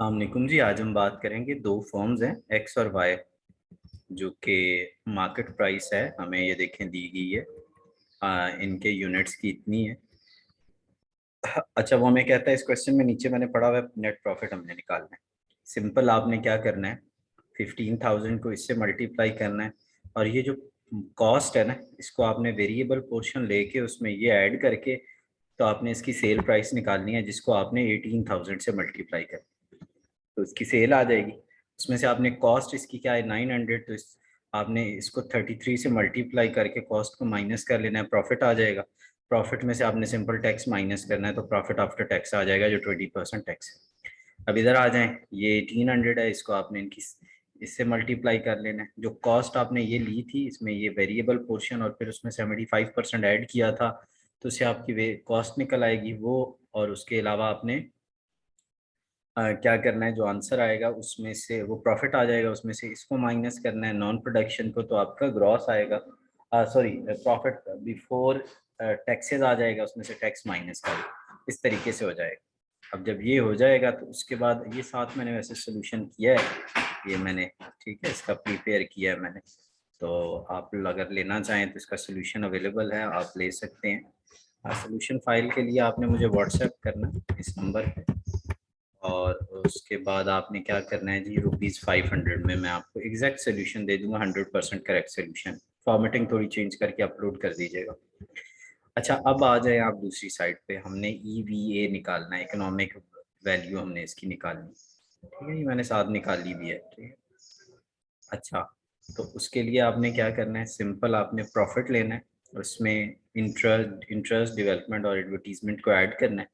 अस्सलामुअलैकुम जी। आज हम बात करेंगे दो फर्म्स हैं एक्स और वाई, जो कि मार्केट प्राइस है हमें ये देखें दी गई है। इनके यूनिट्स की इतनी है। अच्छा, वो हमें कहता है इस क्वेश्चन में नीचे मैंने पढ़ा हुआ है नेट प्रॉफिट हमने निकालना है। सिंपल, आपने क्या करना है 15,000 को इससे मल्टीप्लाई करना है, और ये जो कॉस्ट है ना इसको आपने वेरिएबल पोर्शन लेके उसमें ये ऐड करके तो आपने इसकी सेल प्राइस निकालनी है, जिसको आपने 18,000 से मल्टीप्लाई कर, तो इसकी सेल आ जाएगी। उसमें से आपने कॉस्ट इसकी क्या है 900, तो आपने इसको 33 से मल्टीप्लाई करके कॉस्ट को माइनस कर लेना है, प्रॉफिट आ जाएगा। प्रॉफिट में से आपने सिंपल टैक्स माइनस करना है, तो प्रॉफिट आफ्टर टैक्स आ जाएगा जो 20% टैक्स है। अब इधर आ जाएं, ये 1800 है, इसको आपने इनकी इससे मल्टीप्लाई कर लेना है। जो कॉस्ट आपने ये ली थी इसमें ये वेरिएबल पोर्शन और फिर उसमें 75% ऐड किया था, तो इससे आपकी वे कॉस्ट निकल आएगी वो। और उसके अलावा आपने क्या करना है, जो आंसर आएगा उसमें से वो प्रॉफिट आ जाएगा, उसमें से इसको माइनस करना है नॉन प्रोडक्शन को, तो आपका ग्रॉस आएगा। सॉरी, प्रॉफिट बिफोर टैक्सेस आ जाएगा, उसमें से टैक्स माइनस का। इस तरीके से हो जाएगा। अब जब ये हो जाएगा तो उसके बाद ये साथ मैंने वैसे सोल्यूशन किया है, ये मैंने ठीक है इसका प्रिपेयर किया है मैंने। तो आप अगर लेना चाहें तो इसका सोल्यूशन अवेलेबल है, आप ले सकते हैं। सोल्यूशन फाइल के लिए आपने मुझे व्हाट्सएप करना इस नंबर पे, और उसके बाद आपने क्या करना है जी, ₹500 में मैं आपको एग्जैक्ट सोल्यूशन दे दूंगा, 100% करेक्ट सोल्यूशन। फॉर्मेटिंग थोड़ी चेंज करके अपलोड कर दीजिएगा। अच्छा, अब आ जाए आप दूसरी साइड पे, हमने EVA निकालना है, इकोनॉमिक वैल्यू हमने इसकी निकालनी। ठीक है, ये मैंने साथ निकाली भी है। ठीक है। अच्छा, तो उसके लिए आपने क्या करना है, सिंपल आपने प्रॉफिट लेना है, उसमें इंटरेस्ट डेवलपमेंट और एडवर्टीजमेंट को ऐड करना है,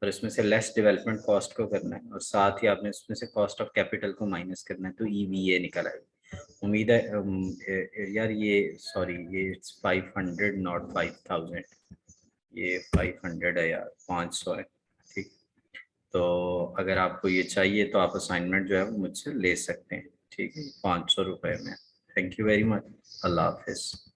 और इसमें से लेस डेवलपमेंट कॉस्ट को करना है, और साथ ही आपने उसमें से कॉस्ट ऑफ कैपिटल को माइनस करना है, तो EVA निकल आएगी। उम्मीद है यार ये सॉरी, ये 500 नॉट 5,000, ये 500 है यार, 500 है। ठीक। तो अगर आपको ये चाहिए तो आप असाइनमेंट जो है वो मुझसे ले सकते हैं। ठीक है, ₹500 में। Thank you very much. अल्लाह हाफिज़।